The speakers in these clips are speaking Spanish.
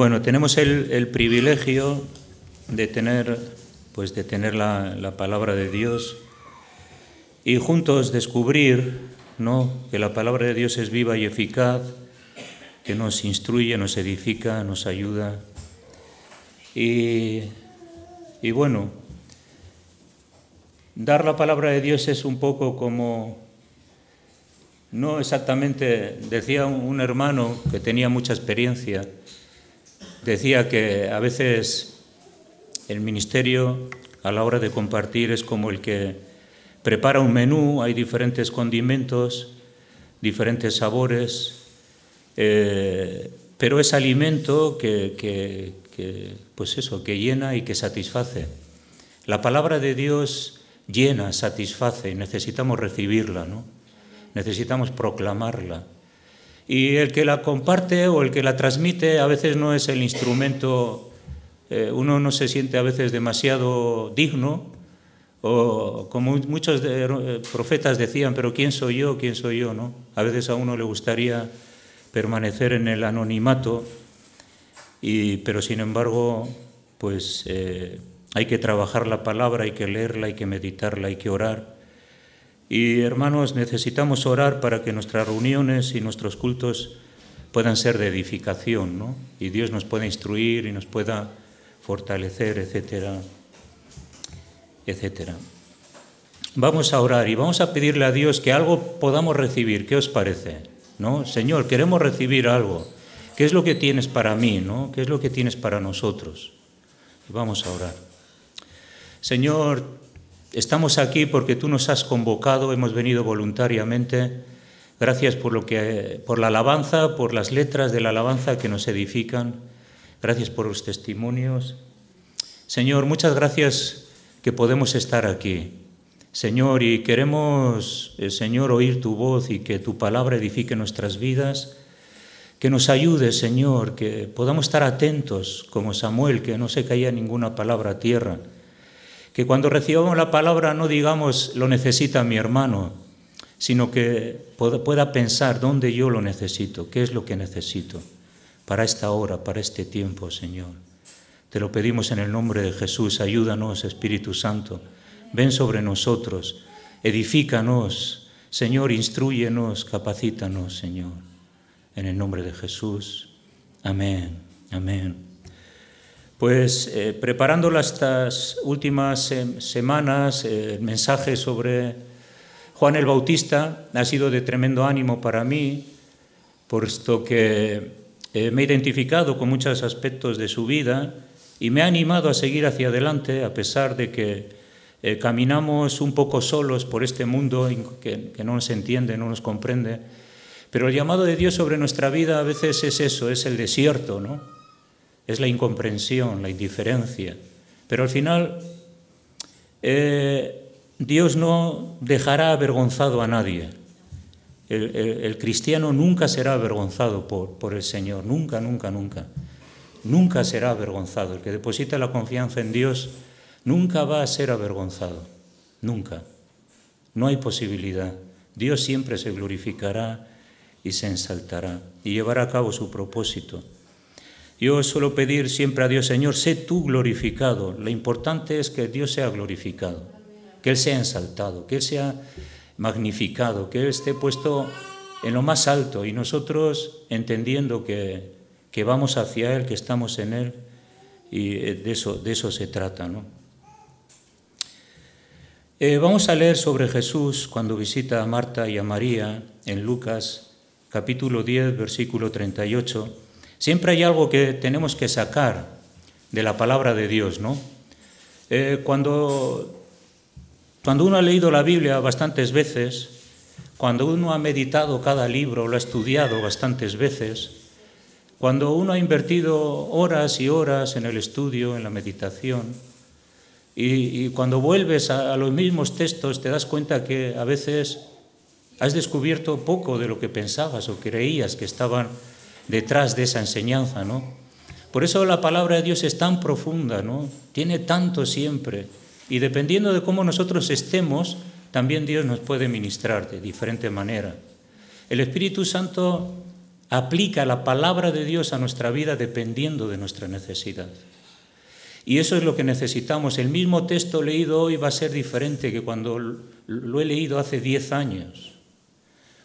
Bueno, tenemos el privilegio de tener la palabra de Dios y juntos descubrir, ¿no?, que la palabra de Dios es viva y eficaz, que nos instruye, nos edifica, nos ayuda. Y bueno, dar la palabra de Dios es un poco como, no exactamente, decía un hermano que tenía mucha experiencia, decía que a veces el ministerio a la hora de compartir es como el que prepara un menú, hay diferentes condimentos, diferentes sabores, pero es alimento que llena y que satisface. La palabra de Dios llena, satisface y necesitamos recibirla, ¿no? Necesitamos proclamarla. Y el que la comparte o el que la transmite a veces no es el instrumento, uno no se siente a veces demasiado digno, o como muchos profetas decían, pero ¿quién soy yo? ¿Quién soy yo? ¿No? A veces a uno le gustaría permanecer en el anonimato, pero sin embargo, pues hay que trabajar la palabra, hay que leerla, hay que meditarla, hay que orar. Y hermanos, necesitamos orar para que nuestras reuniones y nuestros cultos puedan ser de edificación, ¿no? Y Dios nos pueda instruir y nos pueda fortalecer, etcétera, etcétera. Vamos a orar y vamos a pedirle a Dios que algo podamos recibir. ¿Qué os parece? ¿No? Señor, queremos recibir algo. ¿Qué es lo que tienes para mí, no? ¿Qué es lo que tienes para nosotros? Y vamos a orar. Señor, estamos aquí porque tú nos has convocado, hemos venido voluntariamente. Gracias por la alabanza, por las letras de la alabanza que nos edifican. Gracias por los testimonios. Señor, muchas gracias que podemos estar aquí. Señor, y queremos, Señor, oír tu voz y que tu palabra edifique nuestras vidas. Que nos ayude, Señor, que podamos estar atentos como Samuel, que no se caía ninguna palabra a tierra. Que cuando recibamos la palabra no digamos lo necesita mi hermano, sino que pueda pensar dónde yo lo necesito, qué es lo que necesito para esta hora, para este tiempo, Señor. Te lo pedimos en el nombre de Jesús. Ayúdanos, Espíritu Santo. Ven sobre nosotros, edifícanos, Señor, instrúyenos, capacítanos, Señor. En el nombre de Jesús. Amén, amén. Pues preparando estas últimas semanas, el mensaje sobre Juan el Bautista ha sido de tremendo ánimo para mí, puesto que me he identificado con muchos aspectos de su vida y me ha animado a seguir hacia adelante, a pesar de que caminamos un poco solos por este mundo que no nos entiende, no nos comprende. Pero el llamado de Dios sobre nuestra vida a veces es eso, es el desierto, ¿no? Es la incomprensión, la indiferencia. Pero al final Dios no dejará avergonzado a nadie. El cristiano nunca será avergonzado por el Señor, nunca, nunca, nunca. Nunca será avergonzado. El que deposita la confianza en Dios nunca va a ser avergonzado, nunca. No hay posibilidad. Dios siempre se glorificará y se ensaltará y llevará a cabo su propósito. Yo suelo pedir siempre a Dios, Señor, sé tú glorificado. Lo importante es que Dios sea glorificado, que Él sea ensaltado, que Él sea magnificado, que Él esté puesto en lo más alto y nosotros entendiendo que vamos hacia Él, que estamos en Él, y de eso se trata, ¿no? Vamos a leer sobre Jesús cuando visita a Marta y a María en Lucas capítulo 10, versículo 38. Siempre hay algo que tenemos que sacar de la palabra de Dios, ¿no? Cuando uno ha leído la Biblia bastantes veces, cuando uno ha meditado cada libro, lo ha estudiado bastantes veces, cuando uno ha invertido horas y horas en el estudio, en la meditación, y cuando vuelves a los mismos textos te das cuenta que a veces has descubierto poco de lo que pensabas o creías que estaban detrás de esa enseñanza, ¿no? Por eso la palabra de Dios es tan profunda, ¿no? Tiene tanto siempre. Y dependiendo de cómo nosotros estemos, también Dios nos puede ministrar de diferente manera. El Espíritu Santo aplica la palabra de Dios a nuestra vida dependiendo de nuestra necesidad. Y eso es lo que necesitamos. El mismo texto leído hoy va a ser diferente que cuando lo he leído hace 10 años,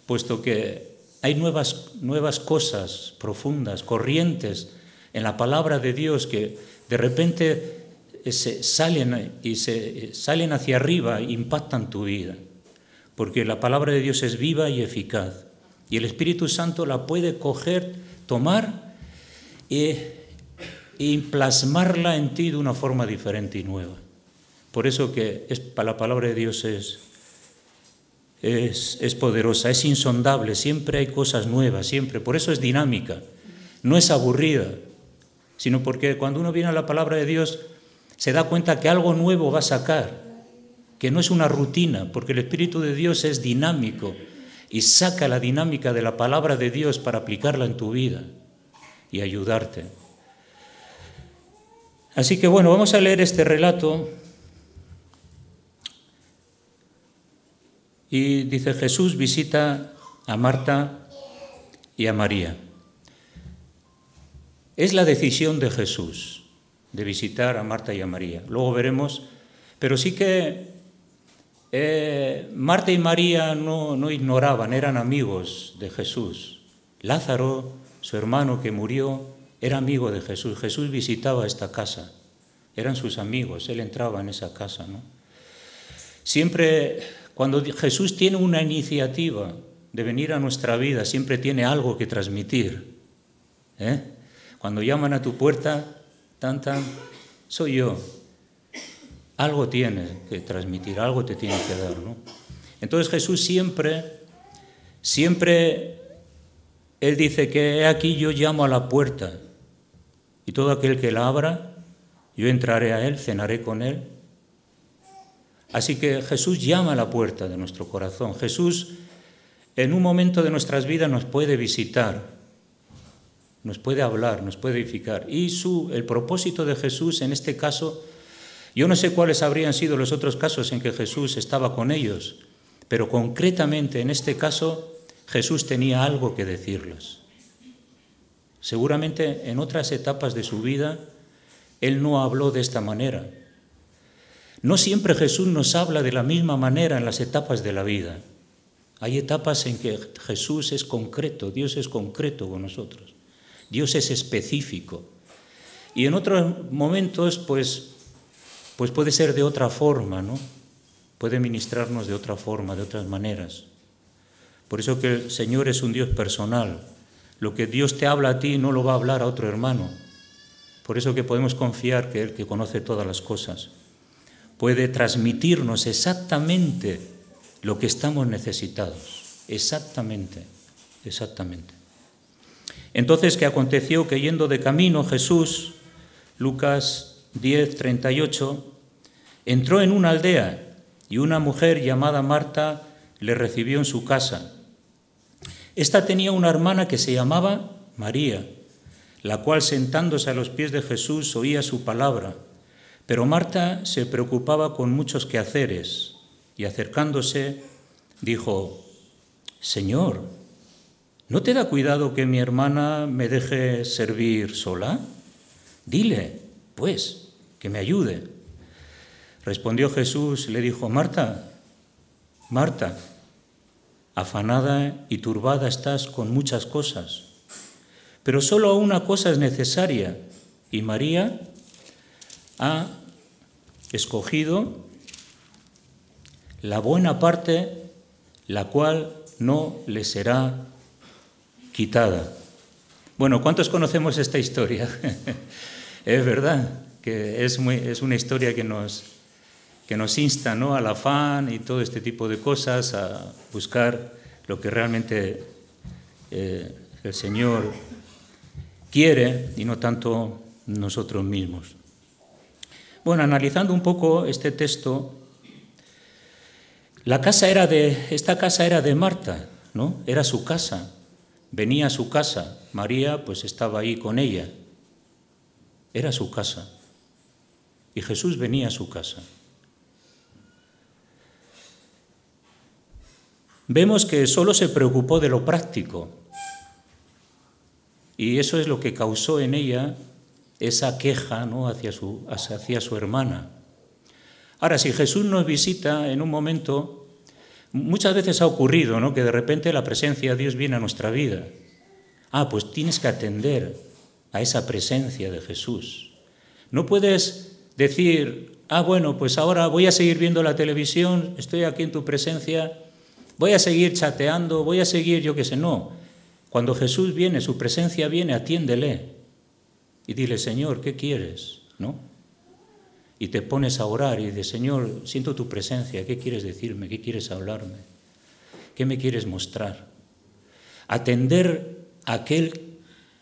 puesto que hay nuevas cosas profundas, corrientes en la palabra de Dios que de repente salen hacia arriba e impactan tu vida, porque la palabra de Dios es viva y eficaz, y el Espíritu Santo la puede coger, tomar y plasmarla en ti de una forma diferente y nueva. Por eso que la palabra de Dios es poderosa, es insondable, siempre hay cosas nuevas, siempre. Por eso es dinámica, no es aburrida, sino porque cuando uno viene a la palabra de Dios se da cuenta que algo nuevo va a sacar, que no es una rutina, porque el Espíritu de Dios es dinámico y saca la dinámica de la palabra de Dios para aplicarla en tu vida y ayudarte. Así que bueno, vamos a leer este relato. Y dice: Jesús visita a Marta y a María. Es la decisión de Jesús de visitar a Marta y a María. Luego veremos, pero sí que Marta y María no ignoraban, eran amigos de Jesús. Lázaro, su hermano que murió, era amigo de Jesús. Jesús visitaba esta casa, eran sus amigos, él entraba en esa casa, ¿no? Siempre, cuando Jesús tiene una iniciativa de venir a nuestra vida, siempre tiene algo que transmitir. Cuando llaman a tu puerta, soy yo. Algo tienes que transmitir, algo te tiene que dar, ¿no? Entonces Jesús siempre, Él dice que aquí yo llamo a la puerta y todo aquel que la abra, yo entraré a Él, cenaré con Él. Así que Jesús llama a la puerta de nuestro corazón. Jesús en un momento de nuestras vidas nos puede visitar, nos puede hablar, nos puede edificar. Y el propósito de Jesús en este caso, yo no sé cuáles habrían sido los otros casos en que Jesús estaba con ellos, pero concretamente en este caso Jesús tenía algo que decirles. Seguramente en otras etapas de su vida Él no habló de esta manera. No siempre Jesús nos habla de la misma manera en las etapas de la vida. Hay etapas en que Jesús es concreto, Dios es concreto con nosotros. Dios es específico. Y en otros momentos, pues puede ser de otra forma, ¿no? Puede ministrarnos de otra forma, de otras maneras. Por eso que el Señor es un Dios personal. Lo que Dios te habla a ti no lo va a hablar a otro hermano. Por eso que podemos confiar que Él, que conoce todas las cosas, puede transmitirnos exactamente lo que estamos necesitados. Exactamente. Entonces, ¿qué aconteció? Que yendo de camino Jesús, Lucas 10:38, entró en una aldea y una mujer llamada Marta le recibió en su casa. Esta tenía una hermana que se llamaba María, la cual sentándose a los pies de Jesús oía su palabra. Pero Marta se preocupaba con muchos quehaceres y acercándose dijo: Señor, ¿no te da cuidado que mi hermana me deje servir sola? Dile, pues, que me ayude. Respondió Jesús y le dijo: Marta, Marta, afanada y turbada estás con muchas cosas, pero solo una cosa es necesaria, y María ha escogido la buena parte, la cual no le será quitada. Bueno, ¿cuántos conocemos esta historia? Es verdad que es una historia que nos insta, ¿no?, al afán y todo este tipo de cosas, a buscar lo que realmente el Señor quiere y no tanto nosotros mismos. Bueno, analizando un poco este texto, esta casa era de Marta, ¿no? Era su casa, venía a su casa, María pues estaba ahí con ella, era su casa, y Jesús venía a su casa. Vemos que solo se preocupó de lo práctico, Y eso es lo que causó en ella esa queja, ¿no?, hacia su hermana. Ahora, si Jesús nos visita en un momento, muchas veces ha ocurrido, ¿no?, que de repente la presencia de Dios viene a nuestra vida. Pues tienes que atender a esa presencia de Jesús. No puedes decir, bueno, pues ahora voy a seguir viendo la televisión, estoy aquí en tu presencia, voy a seguir chateando, voy a seguir, yo qué sé, no. Cuando Jesús viene, su presencia viene, atiéndele y dile, Señor, ¿qué quieres?, ¿no? Y te pones a orar y dices, Señor, siento tu presencia, ¿qué quieres decirme? ¿Qué quieres hablarme? ¿Qué me quieres mostrar? Atender a aquel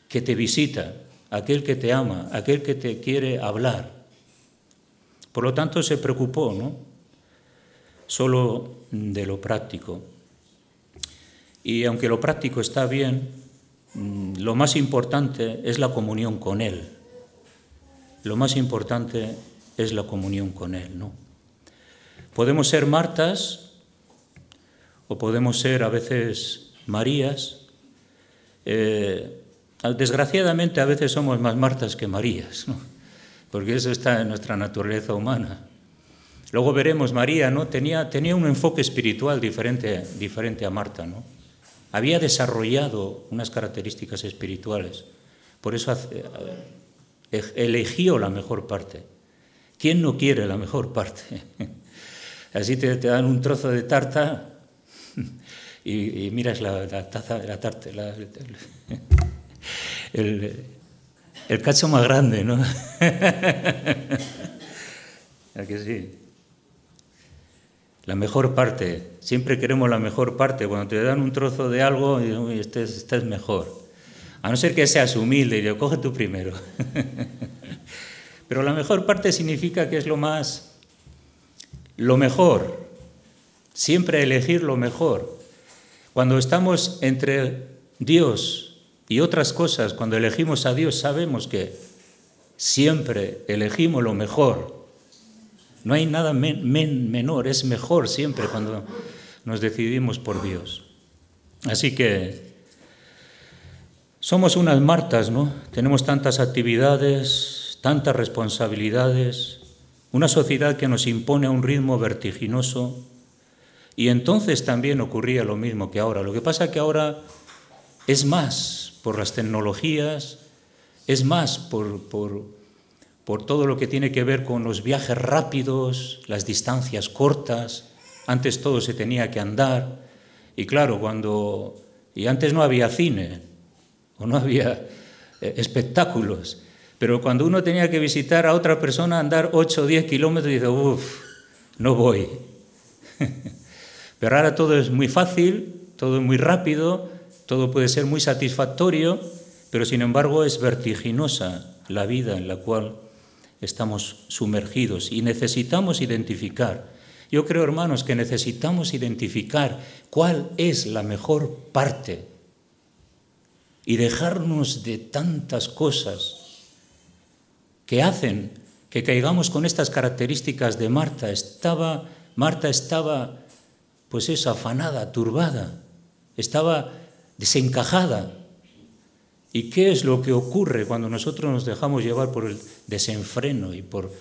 que te visita, aquel que te ama, aquel que te quiere hablar. Por lo tanto, se preocupó, ¿no?, solo de lo práctico. Y aunque lo práctico está bien, lo más importante es la comunión con Él. Lo más importante es la comunión con Él, ¿no? Podemos ser Martas o podemos ser a veces Marías. Desgraciadamente a veces somos más Martas que Marías, ¿no?, porque eso está en nuestra naturaleza humana. Luego veremos, María, ¿no?, tenía un enfoque espiritual diferente a Marta, ¿no? Había desarrollado unas características espirituales, por eso eligió la mejor parte. ¿Quién no quiere la mejor parte? Así te dan un trozo de tarta y miras la taza, la tarta, el cacho más grande, ¿no? ¿A que sí? La mejor parte, siempre queremos la mejor parte. Cuando te dan un trozo de algo, este es mejor. A no ser que seas humilde y digo, coge tú primero. Pero la mejor parte significa que es lo mejor. Siempre elegir lo mejor. Cuando estamos entre Dios y otras cosas, cuando elegimos a Dios, sabemos que siempre elegimos lo mejor. No hay nada menor, es mejor siempre cuando nos decidimos por Dios. Así que somos unas Martas, ¿no? Tenemos tantas actividades, tantas responsabilidades, una sociedad que nos impone a un ritmo vertiginoso, y entonces también ocurría lo mismo que ahora. Lo que pasa es que ahora es más por las tecnologías, es más por todo lo que tiene que ver con los viajes rápidos, las distancias cortas. Antes todo se tenía que andar. Y claro, antes no había cine, o no había espectáculos. Pero cuando uno tenía que visitar a otra persona, andar 8 o 10 kilómetros, dice, no voy. Pero ahora todo es muy fácil, todo es muy rápido, todo puede ser muy satisfactorio, pero sin embargo es vertiginosa la vida en la cual estamos sumergidos y necesitamos identificar. Yo creo, hermanos, que necesitamos identificar cuál es la mejor parte y dejarnos de tantas cosas que hacen que caigamos con estas características de Marta. Marta estaba, pues eso, afanada, turbada, estaba desencajada. ¿Y qué es lo que ocurre cuando nosotros nos dejamos llevar por el desenfreno y por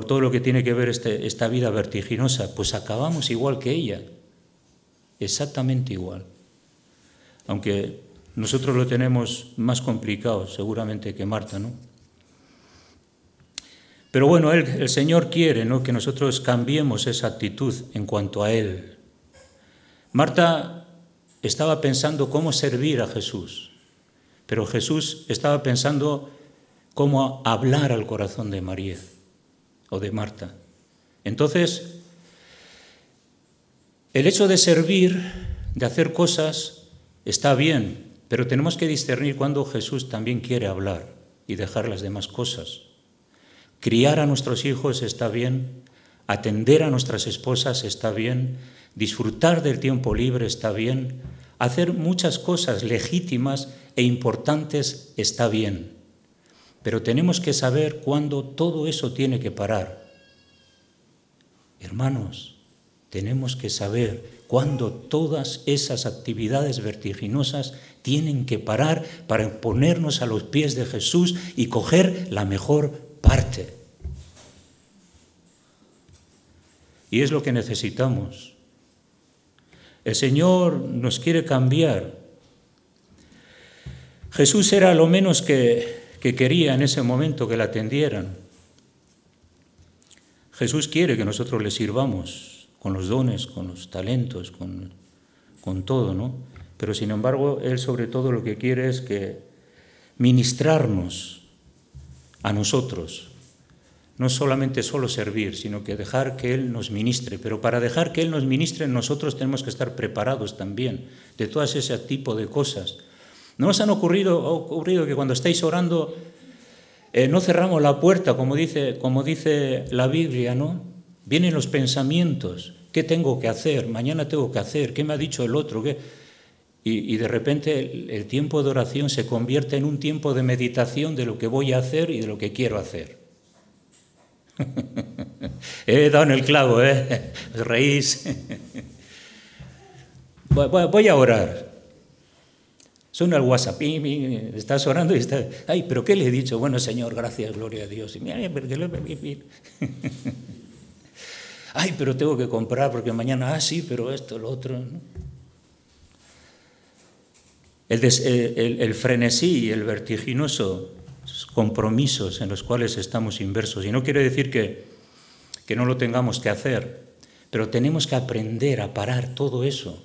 todo lo que tiene que ver esta vida vertiginosa? Pues acabamos igual que ella, exactamente igual. Aunque nosotros lo tenemos más complicado seguramente que Marta, ¿no? Pero bueno, el Señor quiere, ¿no?, que nosotros cambiemos esa actitud en cuanto a Él. Marta estaba pensando cómo servir a Jesús. Pero Jesús estaba pensando cómo hablar al corazón de María o de Marta. Entonces, el hecho de servir, de hacer cosas, está bien, pero tenemos que discernir cuando Jesús también quiere hablar y dejar las demás cosas. Criar a nuestros hijos está bien, atender a nuestras esposas está bien, disfrutar del tiempo libre está bien, hacer muchas cosas legítimas e importantes está bien, pero tenemos que saber cuándo todo eso tiene que parar. Hermanos, tenemos que saber cuándo todas esas actividades vertiginosas tienen que parar para ponernos a los pies de Jesús y coger la mejor parte. Y es lo que necesitamos. El Señor nos quiere cambiar. Jesús era lo menos que quería en ese momento que le atendieran. Jesús quiere que nosotros le sirvamos con los dones, con los talentos, con todo, ¿no? Pero sin embargo, Él sobre todo lo que quiere es que ministrarnos a nosotros. No solamente solo servir, sino que dejar que Él nos ministre. Pero para dejar que Él nos ministre, nosotros tenemos que estar preparados también de todo ese tipo de cosas. ¿No os ha ocurrido que cuando estáis orando no cerramos la puerta, como dice la Biblia, ¿no? Vienen los pensamientos. ¿Qué tengo que hacer? Mañana tengo que hacer. ¿Qué me ha dicho el otro? Y de repente el tiempo de oración se convierte en un tiempo de meditación de lo que voy a hacer y de lo que quiero hacer. He dado en el clavo, ¿eh? Os reís. Voy a orar. Suena el WhatsApp, estás orando y estás... Ay, ¿pero qué le he dicho? Bueno, Señor, gracias, gloria a Dios. Y mira, ay, pero tengo que comprar porque mañana, sí, pero esto, lo otro, ¿no? El frenesí y el vertiginoso compromisos en los cuales estamos inmersos. Y no quiere decir que no lo tengamos que hacer, pero tenemos que aprender a parar todo eso,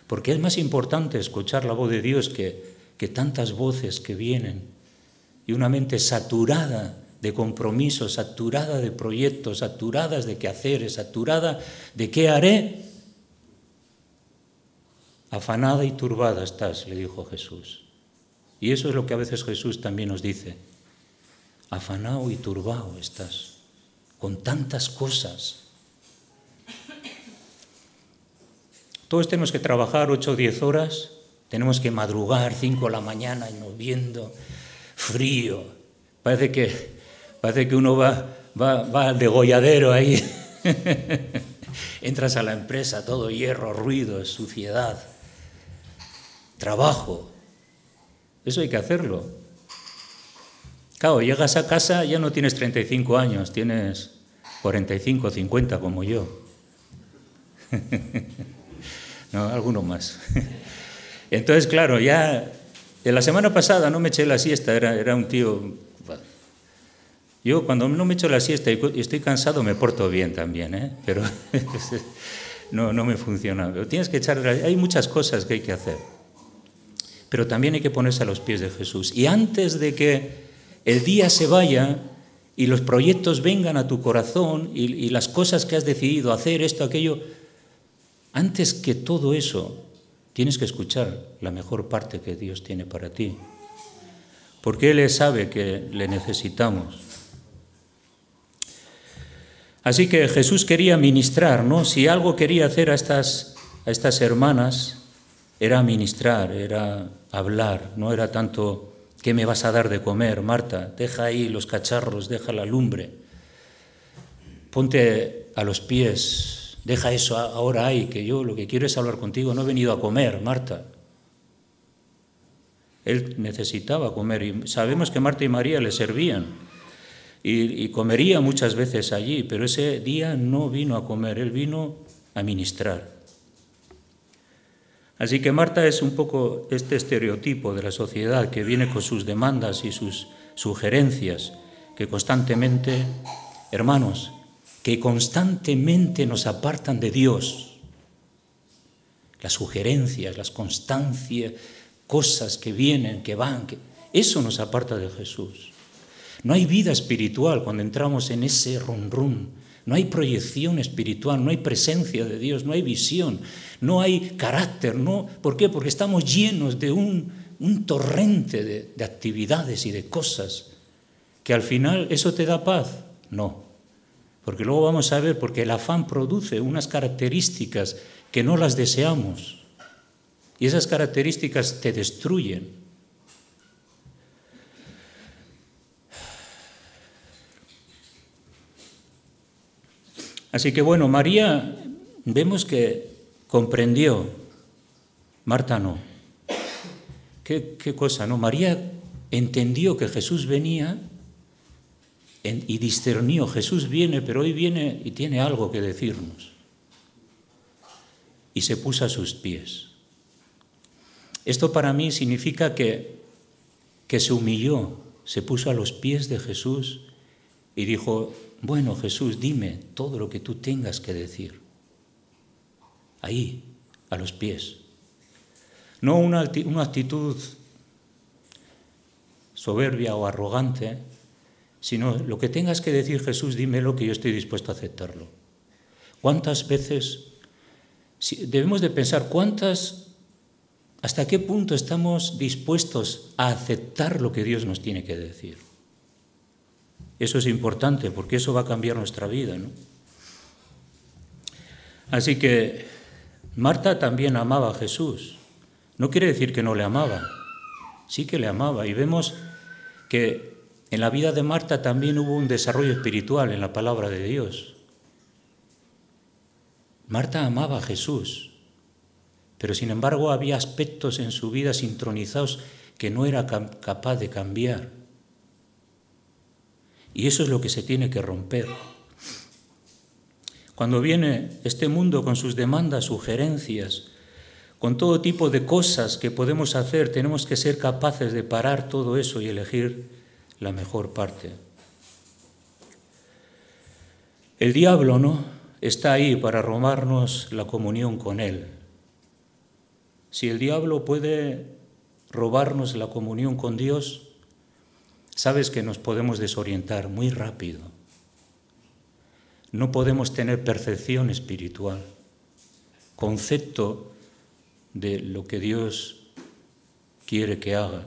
porque es más importante escuchar la voz de Dios que tantas voces que vienen, y una mente saturada de compromisos, saturada de proyectos, saturadas de quehaceres, saturada de qué haré. Afanada y turbada estás, le dijo Jesús. Y eso es lo que a veces Jesús también nos dice. Afanado y turbado estás, con tantas cosas. Todos tenemos que trabajar 8 o 10 horas, tenemos que madrugar 5 de la mañana, lloviendo, frío. Parece que uno va al degolladero ahí. Entras a la empresa, todo hierro, ruido, suciedad, trabajo. Eso hay que hacerlo. Claro, llegas a casa, ya no tienes 35 años, tienes 45, 50 como yo. No, alguno más. Entonces, claro, ya la semana pasada no me eché la siesta, era un tío... Yo cuando no me echo la siesta y estoy cansado me porto bien también, ¿eh? Pero no me funciona. Pero tienes que hay muchas cosas que hay que hacer. Pero también hay que ponerse a los pies de Jesús. Y antes de que el día se vaya y los proyectos vengan a tu corazón y las cosas que has decidido hacer, esto, aquello, antes que todo eso, tienes que escuchar la mejor parte que Dios tiene para ti. Porque Él sabe que le necesitamos. Así que Jesús quería ministrar, ¿no? Si algo quería hacer a estas hermanas, era ministrar, era hablar, no era tanto ¿qué me vas a dar de comer, Marta? Deja ahí los cacharros, deja la lumbre, ponte a los pies, deja eso ahora ahí, que yo lo que quiero es hablar contigo, no he venido a comer, Marta. Él necesitaba comer y sabemos que Marta y María le servían. Y comería muchas veces allí, pero ese día no vino a comer, él vino a ministrar. Así que Marta es un poco este estereotipo de la sociedad que viene con sus demandas y sus sugerencias, que constantemente, hermanos, que constantemente nos apartan de Dios. Las sugerencias, las constancias, cosas que vienen, que van, eso nos aparta de Jesús. No hay vida espiritual cuando entramos en ese rum. No hay proyección espiritual, no hay presencia de Dios, no hay visión, no hay carácter. ¿No? ¿Por qué? Porque estamos llenos de un torrente de actividades y de cosas que al final eso te da paz. No, porque luego vamos a ver, porque el afán produce unas características que no las deseamos y esas características te destruyen. Así que bueno, María vemos que comprendió, Marta no. ¿Qué cosa, no? María entendió que Jesús venía y discernió, Jesús viene, pero hoy viene y tiene algo que decirnos. Y se puso a sus pies. Esto para mí significa que se humilló, se puso a los pies de Jesús y dijo, bueno, Jesús, dime todo lo que tú tengas que decir. Ahí, a los pies. No una actitud soberbia o arrogante, sino lo que tengas que decir, Jesús, dímelo, que yo estoy dispuesto a aceptarlo. ¿Cuántas veces debemos de pensar hasta qué punto estamos dispuestos a aceptar lo que Dios nos tiene que decir? Eso es importante porque eso va a cambiar nuestra vida, ¿no? Así que Marta también amaba a Jesús. No quiere decir que no le amaba, sí que le amaba. Y vemos que en la vida de Marta también hubo un desarrollo espiritual en la palabra de Dios. Marta amaba a Jesús, pero sin embargo había aspectos en su vida sincronizados que no era capaz de cambiar. Y eso es lo que se tiene que romper. Cuando viene este mundo con sus demandas, sugerencias, con todo tipo de cosas que podemos hacer, tenemos que ser capaces de parar todo eso y elegir la mejor parte. El diablo, ¿no?, está ahí para robarnos la comunión con él. Si el diablo puede robarnos la comunión con Dios, sabes que nos podemos desorientar muy rápido. No podemos tener percepción espiritual, concepto de lo que Dios quiere que haga.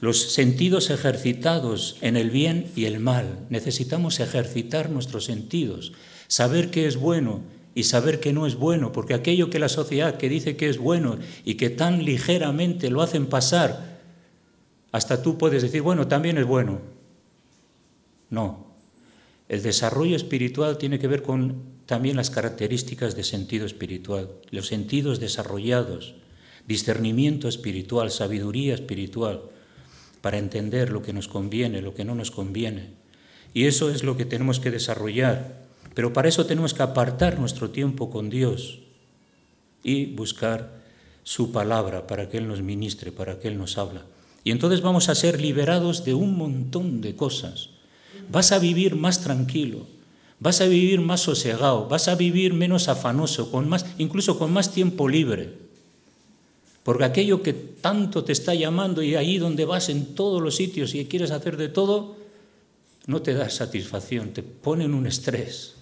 Los sentidos ejercitados en el bien y el mal. Necesitamos ejercitar nuestros sentidos, saber qué es bueno y saber qué no es bueno, porque aquello que la sociedad que dice que es bueno y que tan ligeramente lo hacen pasar, hasta tú puedes decir, bueno, también es bueno. No. El desarrollo espiritual tiene que ver con también las características de sentido espiritual, los sentidos desarrollados, discernimiento espiritual, sabiduría espiritual, para entender lo que nos conviene, lo que no nos conviene. Y eso es lo que tenemos que desarrollar. Pero para eso tenemos que apartar nuestro tiempo con Dios y buscar su palabra para que Él nos ministre, para que Él nos habla. Y entonces vamos a ser liberados de un montón de cosas. Vas a vivir más tranquilo, vas a vivir más sosegado, vas a vivir menos afanoso, incluso con más tiempo libre. Porque aquello que tanto te está llamando y ahí donde vas en todos los sitios y quieres hacer de todo, no te da satisfacción, te pone en un estrés.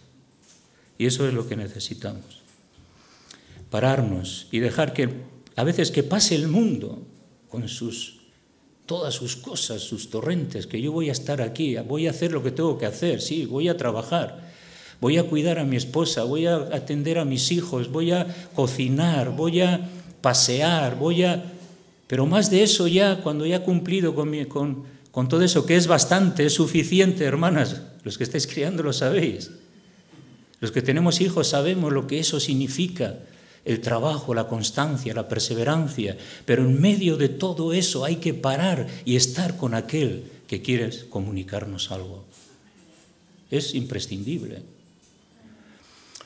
Y eso es lo que necesitamos. Pararnos y dejar que a veces que pase el mundo con todas sus cosas, sus torrentes, que yo voy a estar aquí, voy a hacer lo que tengo que hacer, sí, voy a trabajar, voy a cuidar a mi esposa, voy a atender a mis hijos, voy a cocinar, voy a pasear, Pero más de eso ya, cuando ya he cumplido con todo eso, que es bastante, es suficiente, hermanas, los que estáis criando lo sabéis. Los que tenemos hijos sabemos lo que eso significa, el trabajo, la constancia, la perseverancia, pero en medio de todo eso hay que parar y estar con aquel que quiere comunicarnos algo. Es imprescindible.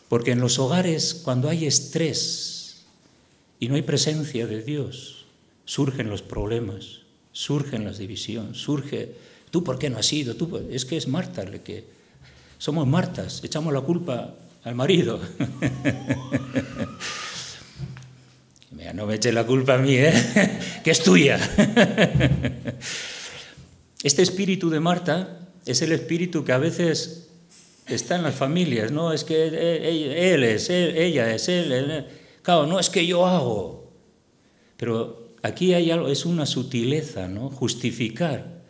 Porque en los hogares, cuando hay estrés y no hay presencia de Dios, surgen los problemas, surgen las divisiones, ¿tú por qué no has ido? Es que es Marta, somos Martas, echamos la culpa al marido. Mira, no me eches la culpa a mí, que es tuya. Este espíritu de Marta es el espíritu que a veces está en las familias, ¿no? Es que ella es él. Claro, no es que yo hago. Pero aquí hay algo, es una sutileza, ¿no? Justificar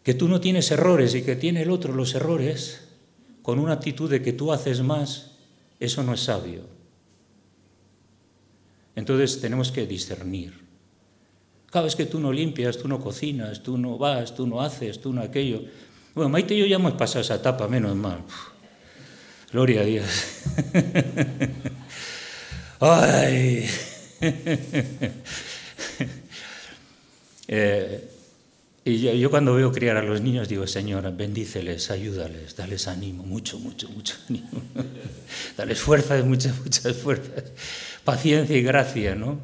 que tú no tienes errores y que tiene el otro los errores con una actitud de que tú haces más, eso no es sabio. Entonces tenemos que discernir. Claro, es que tú no limpias, tú no cocinas, tú no vas, tú no haces, tú no aquello. Bueno, Maite y yo ya hemos pasado esa etapa, menos mal. Gloria a Dios. ¡Ay! Y yo cuando veo criar a los niños digo, Señor, bendíceles, ayúdales, dales ánimo, mucho, mucho, mucho ánimo. Dales fuerzas, muchas, muchas fuerzas. Paciencia y gracia, ¿no?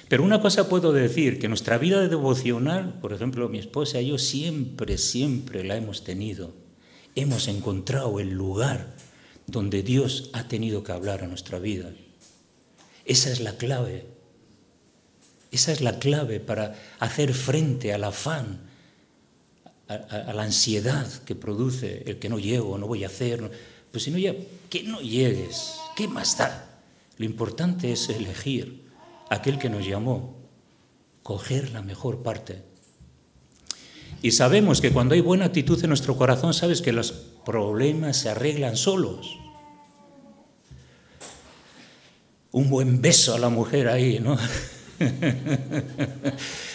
Pero una cosa puedo decir, que nuestra vida devocional, por ejemplo, mi esposa y yo siempre, siempre la hemos tenido. Hemos encontrado el lugar donde Dios ha tenido que hablar a nuestra vida. Esa es la clave. Esa es la clave para hacer frente al afán, a la ansiedad que produce el que no llego, no voy a hacer. No. Pues si no llegas, que no llegues, ¿qué más da? Lo importante es elegir aquel que nos llamó, coger la mejor parte. Y sabemos que cuando hay buena actitud en nuestro corazón, sabes que los problemas se arreglan solos. Un buen beso a la mujer ahí, ¿no?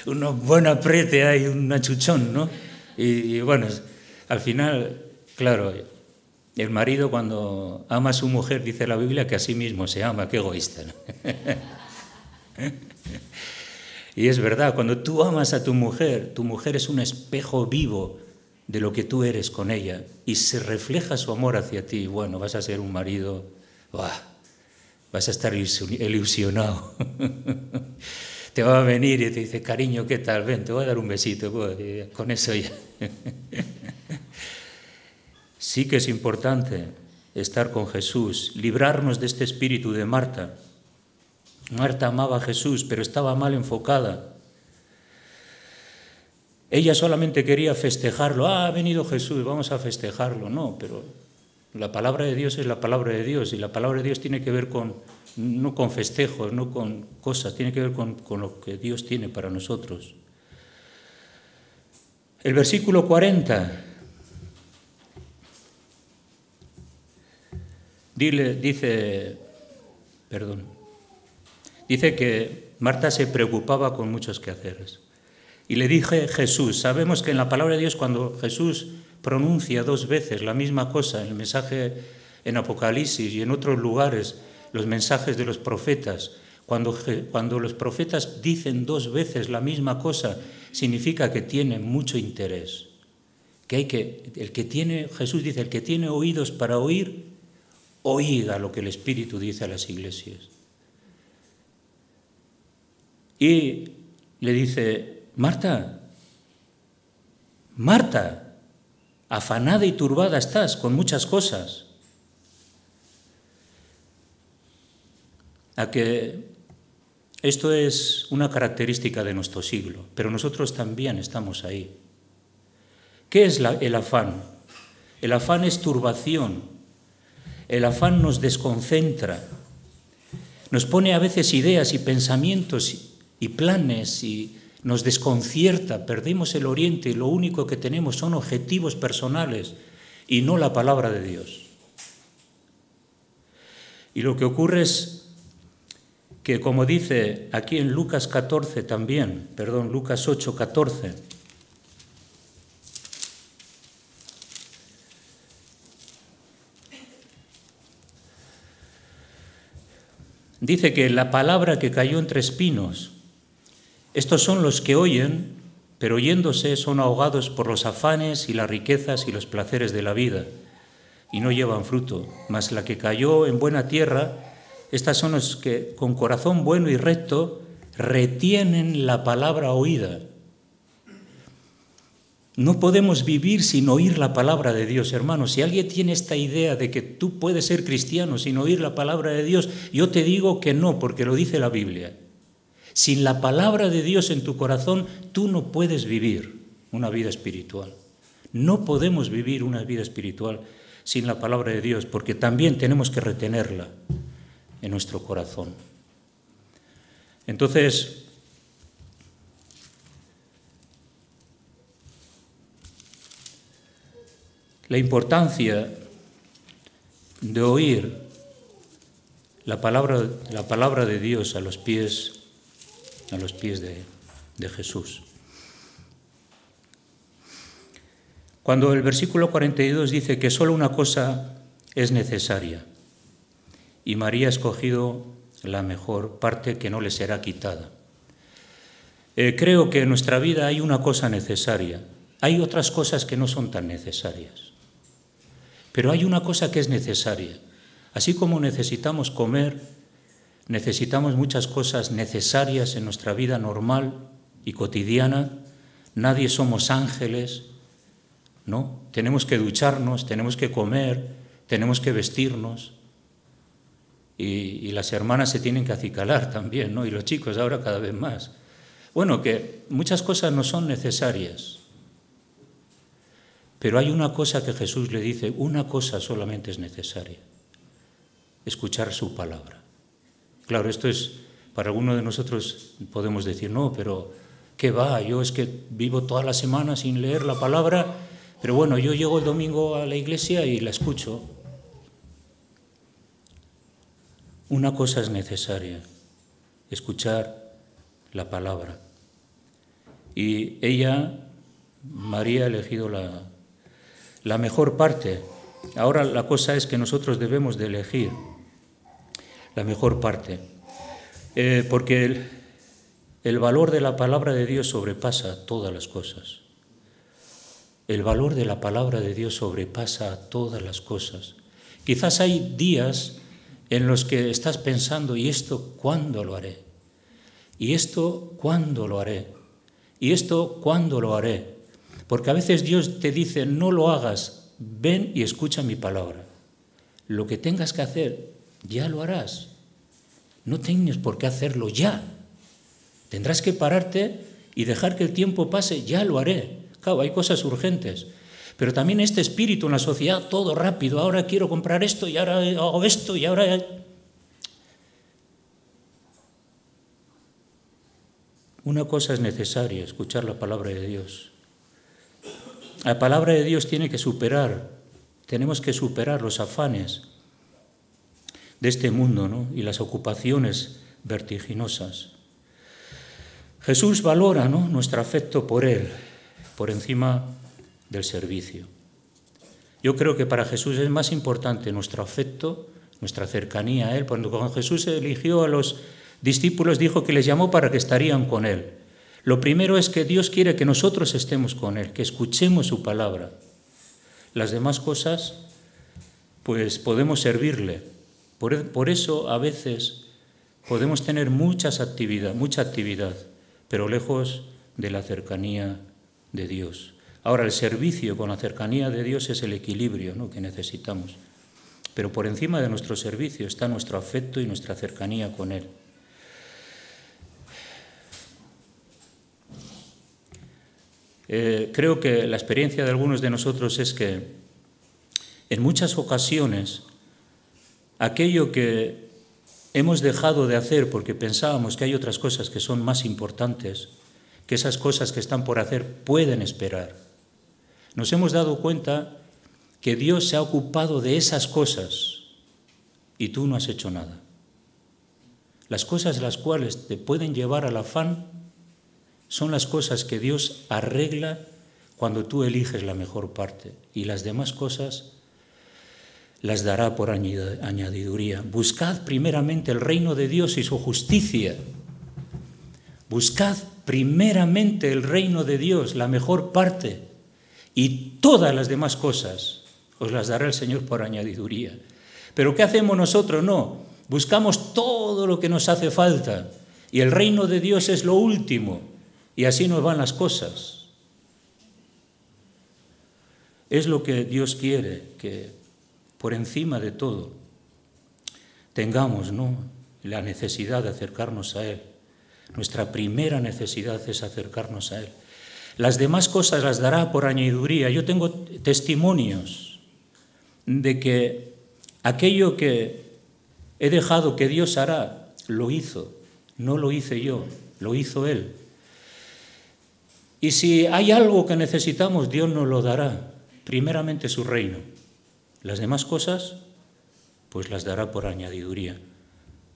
Un buen apriete ahí, un achuchón, ¿no? Y bueno, al final, claro, el marido cuando ama a su mujer, dice la Biblia que a sí mismo se ama, qué egoísta, ¿no? Y es verdad, cuando tú amas a tu mujer es un espejo vivo de lo que tú eres con ella y se refleja su amor hacia ti. Bueno, vas a ser un marido, ¡buah! Vas a estar ilusionado. Te va a venir y te dice, cariño, ¿qué tal? Ven, te voy a dar un besito. Pues, con eso ya. Sí que es importante estar con Jesús, librarnos de este espíritu de Marta. Marta amaba a Jesús, pero estaba mal enfocada. Ella solamente quería festejarlo. Ha venido Jesús, vamos a festejarlo. No, pero la palabra de Dios es la palabra de Dios, y la palabra de Dios tiene que ver no con festejos, no con cosas, tiene que ver con lo que Dios tiene para nosotros. El versículo 40 dice que Marta se preocupaba con muchos quehaceres. Y le dije Jesús, sabemos que en la palabra de Dios cuando Jesús pronuncia 2 veces la misma cosa en el mensaje en Apocalipsis y en otros lugares, los mensajes de los profetas, cuando los profetas dicen 2 veces la misma cosa, significa que tienen mucho interés. Jesús dice, el que tiene oídos para oír, oiga lo que el Espíritu dice a las iglesias. Y le dice, Marta, afanada y turbada estás con muchas cosas. A que esto es una característica de nuestro siglo, pero nosotros también estamos ahí. ¿Qué es el afán? El afán es turbación. El afán nos desconcentra. Nos pone a veces ideas y pensamientos y planes y nos desconcierta, perdimos el oriente y lo único que tenemos son objetivos personales y no la palabra de Dios. Y lo que ocurre es que, como dice aquí en Lucas 8:14, dice que la palabra que cayó entre espinos, estos son los que oyen, pero oyéndose son ahogados por los afanes y las riquezas y los placeres de la vida, y no llevan fruto. Mas la que cayó en buena tierra, estas son los que con corazón bueno y recto retienen la palabra oída. No podemos vivir sin oír la palabra de Dios, hermanos. Si alguien tiene esta idea de que tú puedes ser cristiano sin oír la palabra de Dios, yo te digo que no, porque lo dice la Biblia. Sin la palabra de Dios en tu corazón, tú no puedes vivir una vida espiritual. No podemos vivir una vida espiritual sin la palabra de Dios, porque también tenemos que retenerla en nuestro corazón. Entonces, la importancia de oír la palabra de Dios a los pies de Jesús. Cuando el versículo 42 dice que solo una cosa es necesaria, y María ha escogido la mejor parte que no le será quitada. Creo que en nuestra vida hay una cosa necesaria. Hay otras cosas que no son tan necesarias. Pero hay una cosa que es necesaria. Así como necesitamos comer, necesitamos muchas cosas necesarias en nuestra vida normal y cotidiana. Nadie somos ángeles, ¿no? Tenemos que ducharnos, tenemos que comer, tenemos que vestirnos. Y las hermanas se tienen que acicalar también, ¿no? Y los chicos ahora cada vez más. Bueno, que muchas cosas no son necesarias. Pero hay una cosa que Jesús le dice, una cosa solamente es necesaria: escuchar su palabra. Claro, esto es, para algunos de nosotros podemos decir, no, pero ¿qué va? Yo es que vivo toda la semana sin leer la palabra, pero bueno, yo llego el domingo a la iglesia y la escucho. Una cosa es necesaria: escuchar la palabra. Y ella, María, ha elegido la mejor parte. Ahora la cosa es que nosotros debemos de elegir la mejor parte, porque el valor de la palabra de Dios sobrepasa todas las cosas. El valor de la palabra de Dios sobrepasa todas las cosas. Quizás hay días en los que estás pensando, ¿y esto cuándo lo haré? ¿Y esto cuándo lo haré? ¿Y esto cuándo lo haré? Porque a veces Dios te dice, no lo hagas, ven y escucha mi palabra. Lo que tengas que hacer, ya lo harás. No tienes por qué hacerlo ya. Tendrás que pararte y dejar que el tiempo pase, ya lo haré. Claro, hay cosas urgentes. Pero también este espíritu en la sociedad, todo rápido, ahora quiero comprar esto y ahora hago esto y ahora... Una cosa es necesaria, escuchar la palabra de Dios. La palabra de Dios tiene que superar, tenemos que superar los afanes de este mundo, ¿no? Y las ocupaciones vertiginosas. Jesús valora, ¿no?, nuestro afecto por Él, por encima del servicio. Yo creo que para Jesús es más importante nuestro afecto, nuestra cercanía a Él. Cuando Jesús eligió a los discípulos, dijo que les llamó para que estarían con Él. Lo primero es que Dios quiere que nosotros estemos con Él, que escuchemos su palabra. Las demás cosas, pues podemos servirle. Por eso a veces podemos tener mucha actividad, pero lejos de la cercanía de Dios. Ahora, el servicio con la cercanía de Dios es el equilibrio, ¿no?, que necesitamos. Pero por encima de nuestro servicio está nuestro afecto y nuestra cercanía con Él. Creo que la experiencia de algunos de nosotros es que en muchas ocasiones aquello que hemos dejado de hacer porque pensábamos que hay otras cosas que son más importantes, que esas cosas que están por hacer pueden esperar. Nos hemos dado cuenta que Dios se ha ocupado de esas cosas y tú no has hecho nada. Las cosas las cuales te pueden llevar al afán son las cosas que Dios arregla cuando tú eliges la mejor parte, y las demás cosas las dará por añadiduría. Buscad primeramente el reino de Dios y su justicia. Buscad primeramente el reino de Dios, la mejor parte, y todas las demás cosas os las dará el Señor por añadiduría. ¿Pero qué hacemos nosotros? No, buscamos todo lo que nos hace falta, y el reino de Dios es lo último, y así nos van las cosas. Es lo que Dios quiere, que por encima de todo tengamos, ¿no?, la necesidad de acercarnos a Él. Nuestra primera necesidad es acercarnos a Él. Las demás cosas las dará por añadiduría. Yo tengo testimonios de que aquello que he dejado que Dios hará, lo hizo. No lo hice yo, lo hizo Él. Y si hay algo que necesitamos, Dios nos lo dará. Primeramente su reino. Las demás cosas, pues las dará por añadiduría.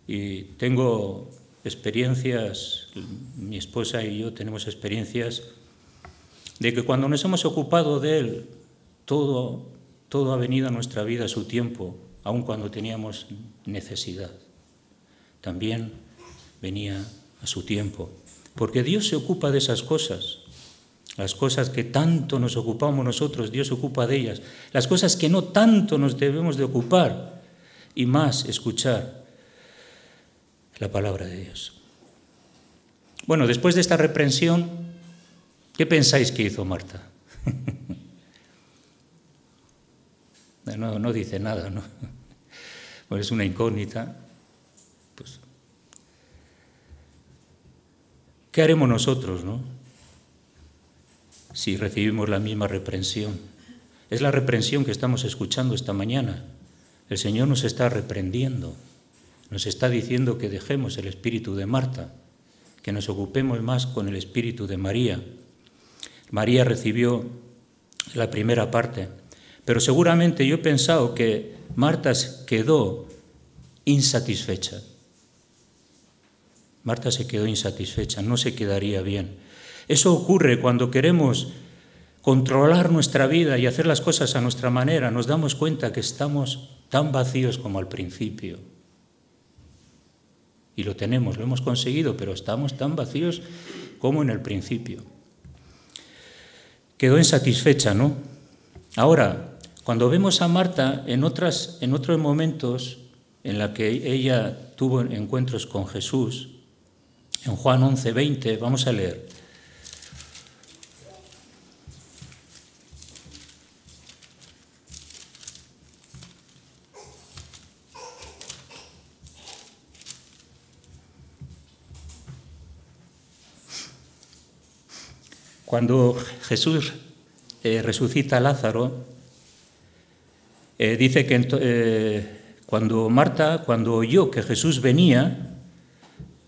Y tengo experiencias, mi esposa y yo tenemos experiencias de que cuando nos hemos ocupado de Él, todo ha venido a nuestra vida a su tiempo aun cuando teníamos necesidad. También venía a su tiempo, porque Dios se ocupa de esas cosas. Las cosas que tanto nos ocupamos nosotros, Dios se ocupa de ellas. Las cosas que no tanto nos debemos de ocupar, y más escuchar la palabra de Dios. Bueno, después de esta reprensión, ¿qué pensáis que hizo Marta? No dice nada, ¿no? Pues es una incógnita. Pues, ¿qué haremos nosotros, no? Si recibimos la misma reprensión. Es la reprensión que estamos escuchando esta mañana. El Señor nos está reprendiendo, nos está diciendo que dejemos el espíritu de Marta, que nos ocupemos más con el espíritu de María. María recibió la primera parte, pero seguramente yo he pensado que Marta quedó insatisfecha. Marta se quedó insatisfecha, no se quedaría bien. Eso ocurre cuando queremos controlar nuestra vida y hacer las cosas a nuestra manera. Nos damos cuenta que estamos tan vacíos como al principio. Y lo tenemos, lo hemos conseguido, pero estamos tan vacíos como en el principio. Quedó insatisfecha, ¿no? Ahora, cuando vemos a Marta en otros momentos en la que ella tuvo encuentros con Jesús, en Juan 11:20, vamos a leer. Cuando Jesús resucita a Lázaro, dice que cuando Marta, cuando oyó que Jesús venía,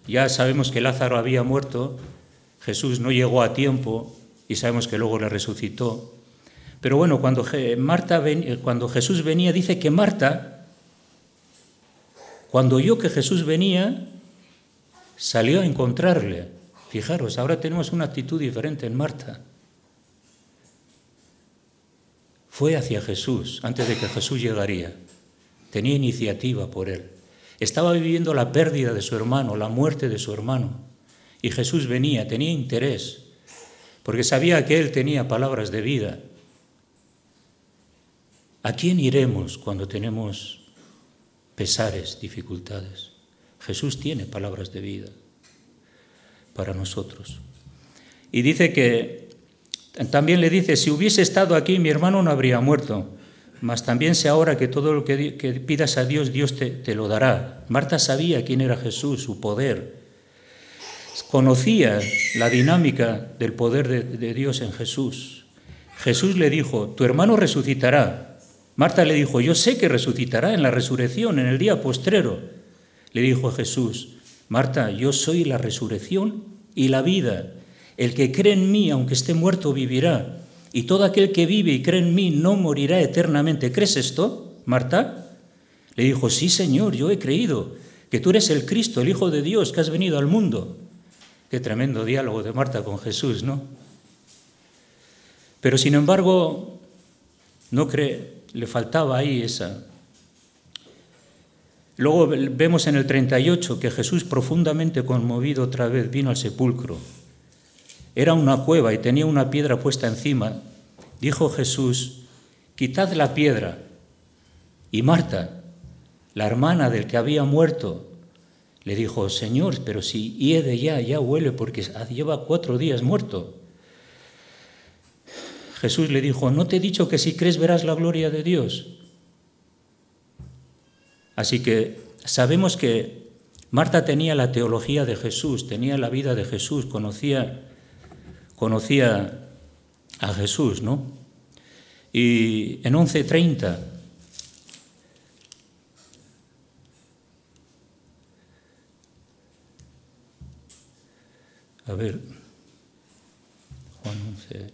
ya sabemos que Lázaro había muerto, Jesús no llegó a tiempo y sabemos que luego le resucitó. Pero bueno, cuando Jesús venía, dice que Marta, cuando oyó que Jesús venía, salió a encontrarle. Fijaros, ahora tenemos una actitud diferente en Marta. Fue hacia Jesús antes de que Jesús llegaría. Tenía iniciativa por él. Estaba viviendo la pérdida de su hermano, la muerte de su hermano. Y Jesús venía, tenía interés, porque sabía que él tenía palabras de vida. ¿A quién iremos cuando tenemos pesares, dificultades? Jesús tiene palabras de vida para nosotros. Y dice que, también le dice, si hubiese estado aquí mi hermano no habría muerto, mas también sé ahora que todo lo que pidas a Dios, Dios te lo dará. Marta sabía quién era Jesús, su poder. Conocía la dinámica del poder de Dios en Jesús. Jesús le dijo, tu hermano resucitará. Marta le dijo, yo sé que resucitará en la resurrección, en el día postrero. Le dijo Jesús, Marta, yo soy la resurrección y la vida. El que cree en mí, aunque esté muerto, vivirá. Y todo aquel que vive y cree en mí no morirá eternamente. ¿Crees esto, Marta? Le dijo, sí, Señor, yo he creído que tú eres el Cristo, el Hijo de Dios, que has venido al mundo. Qué tremendo diálogo de Marta con Jesús, ¿no? Pero sin embargo, no cree, le faltaba ahí esa. Luego vemos en el 38 que Jesús, profundamente conmovido otra vez, vino al sepulcro. Era una cueva y tenía una piedra puesta encima. Dijo Jesús, quitad la piedra. Y Marta, la hermana del que había muerto, le dijo, Señor, pero si hiede ya huele porque lleva 4 días muerto. Jesús le dijo, ¿no te he dicho que si crees verás la gloria de Dios? Así que sabemos que Marta tenía la teología de Jesús, tenía la vida de Jesús, conocía a Jesús, ¿no? Y en 11:30, a ver, Juan 11,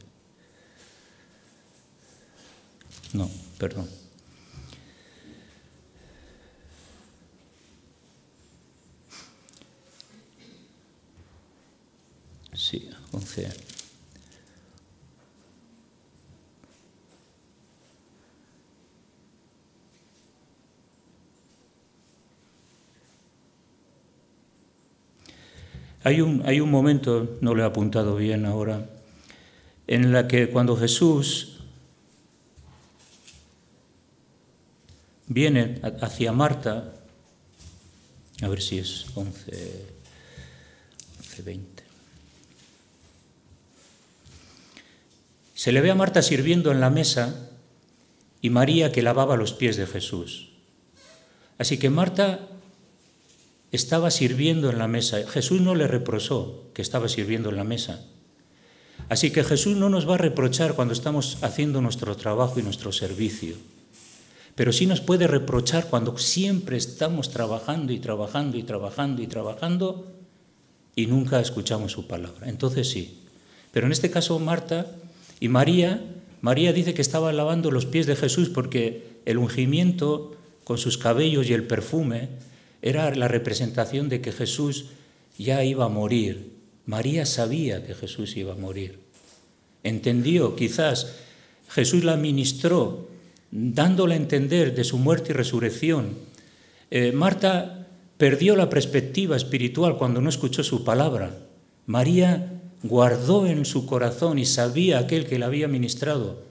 no, perdón. Sí, 11. Hay un momento, no lo he apuntado bien ahora, en la que cuando Jesús viene hacia Marta, a ver si es 11:20. Se le ve a Marta sirviendo en la mesa y María que lavaba los pies de Jesús. Así que Marta estaba sirviendo en la mesa. Jesús no le reprochó que estaba sirviendo en la mesa. Así que Jesús no nos va a reprochar cuando estamos haciendo nuestro trabajo y nuestro servicio. Pero sí nos puede reprochar cuando siempre estamos trabajando y trabajando y trabajando y trabajando y nunca escuchamos su palabra. Entonces sí. Pero en este caso Marta y María dice que estaba lavando los pies de Jesús porque el ungimiento con sus cabellos y el perfume era la representación de que Jesús ya iba a morir. María sabía que Jesús iba a morir. Entendió, quizás Jesús la ministró, dándole a entender de su muerte y resurrección. Marta perdió la perspectiva espiritual cuando no escuchó su palabra. María guardó en su corazón y sabía aquel que la había ministrado.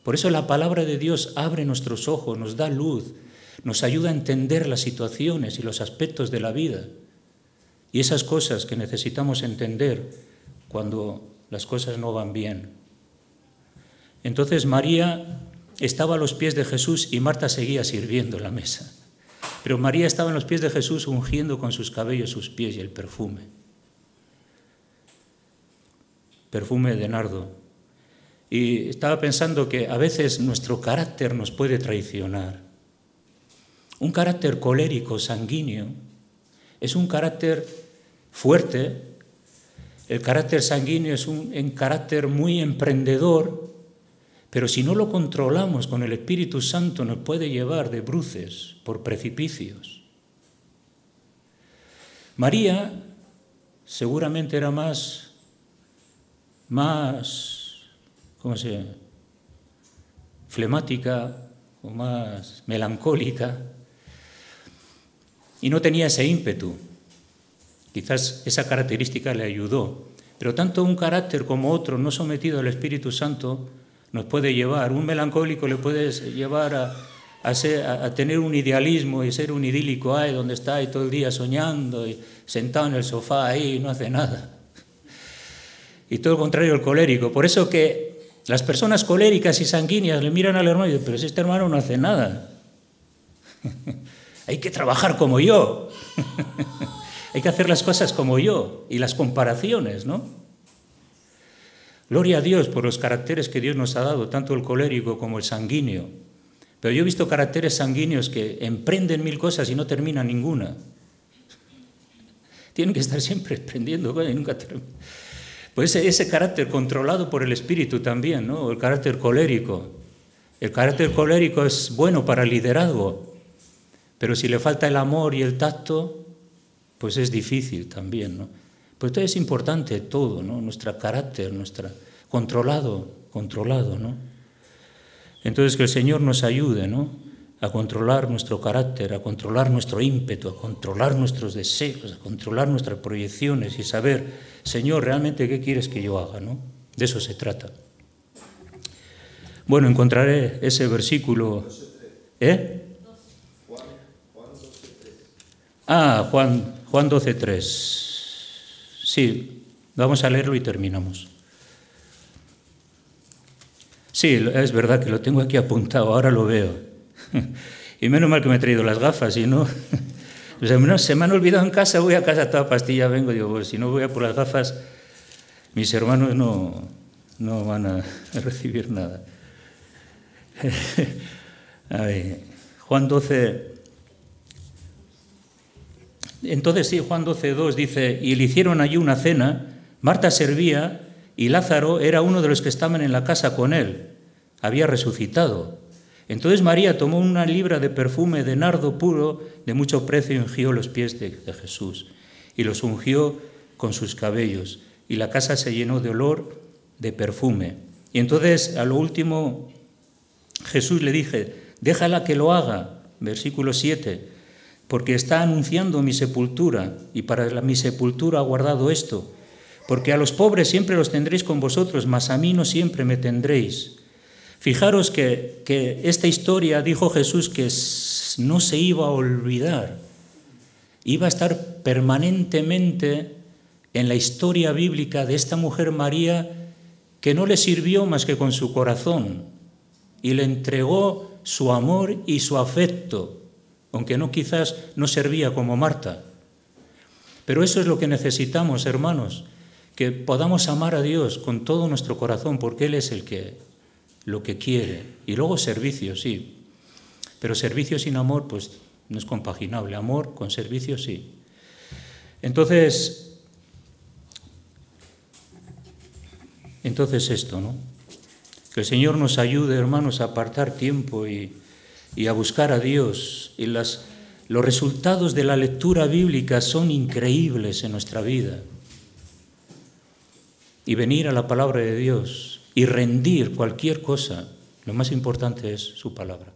Por eso la palabra de Dios abre nuestros ojos, nos da luz, nos ayuda a entender las situaciones y los aspectos de la vida. Y esas cosas que necesitamos entender cuando las cosas no van bien. Entonces María estaba a los pies de Jesús y Marta seguía sirviendo en la mesa. Pero María estaba en los pies de Jesús ungiendo con sus cabellos sus pies y el perfume. Perfume de nardo. Y estaba pensando que a veces nuestro carácter nos puede traicionar. Un carácter colérico, sanguíneo, es un carácter fuerte. El carácter sanguíneo es un carácter muy emprendedor, pero si no lo controlamos con el Espíritu Santo nos puede llevar de bruces por precipicios. María seguramente era más ¿cómo se llama? Flemática o más melancólica y no tenía ese ímpetu. Quizás esa característica le ayudó, pero tanto un carácter como otro no sometido al Espíritu Santo nos puede llevar, un melancólico le puede llevar a tener un idealismo y ser un idílico ahí donde está ahí todo el día soñando y sentado en el sofá ahí y no hace nada. Y todo lo contrario el colérico. Por eso que las personas coléricas y sanguíneas le miran al hermano y dicen, pero si este hermano no hace nada. Hay que trabajar como yo. Hay que hacer las cosas como yo. Y las comparaciones, ¿no? Gloria a Dios por los caracteres que Dios nos ha dado, tanto el colérico como el sanguíneo. Pero yo he visto caracteres sanguíneos que emprenden 1000 cosas y no terminan ninguna. Tienen que estar siempre emprendiendo y nunca terminan. Pues ese carácter controlado por el Espíritu también, ¿no? El carácter colérico. El carácter colérico es bueno para el liderazgo, pero si le falta el amor y el tacto, pues es difícil también, ¿no? Pues entonces es importante todo, ¿no? Nuestro carácter, controlado, ¿no? Entonces que el Señor nos ayude, ¿no? A controlar nuestro carácter, a controlar nuestro ímpetu, a controlar nuestros deseos, a controlar nuestras proyecciones y saber, Señor, realmente qué quieres que yo haga, ¿no? De eso se trata. Bueno, encontraré ese versículo. Juan 12:3. Sí, vamos a leerlo y terminamos. Sí, es verdad que lo tengo aquí apuntado, ahora lo veo. Y menos mal que me he traído las gafas, si no, se me han olvidado en casa, voy a casa toda pastilla, vengo, digo, pues si no voy a por las gafas, mis hermanos no van a recibir nada. Juan 12. Entonces sí, Juan 12:2 dice, y le hicieron allí una cena, Marta servía y Lázaro era uno de los que estaban en la casa con él, había resucitado. Entonces María tomó una libra de perfume de nardo puro de mucho precio y ungió los pies de Jesús y los ungió con sus cabellos y la casa se llenó de olor de perfume. Y entonces a lo último Jesús le dije, déjala que lo haga, versículo 7, porque está anunciando mi sepultura, y para mi sepultura ha guardado esto. Porque a los pobres siempre los tendréis con vosotros, mas a mí no siempre me tendréis. Fijaros que esta historia, dijo Jesús, que no se iba a olvidar. Iba a estar permanentemente en la historia bíblica de esta mujer María, que no le sirvió más que con su corazón y le entregó su amor y su afecto, aunque quizás no servía como Marta. Pero eso es lo que necesitamos, hermanos, que podamos amar a Dios con todo nuestro corazón, porque Él es lo que quiere. Y luego servicio, sí, pero servicio sin amor pues no es compaginable. Amor con servicio, sí. Entonces esto, ¿no? Que el Señor nos ayude, hermanos, a apartar tiempo y a buscar a Dios. Y los resultados de la lectura bíblica son increíbles en nuestra vida. Y venir a la palabra de Dios y rendir cualquier cosa, lo más importante es su palabra.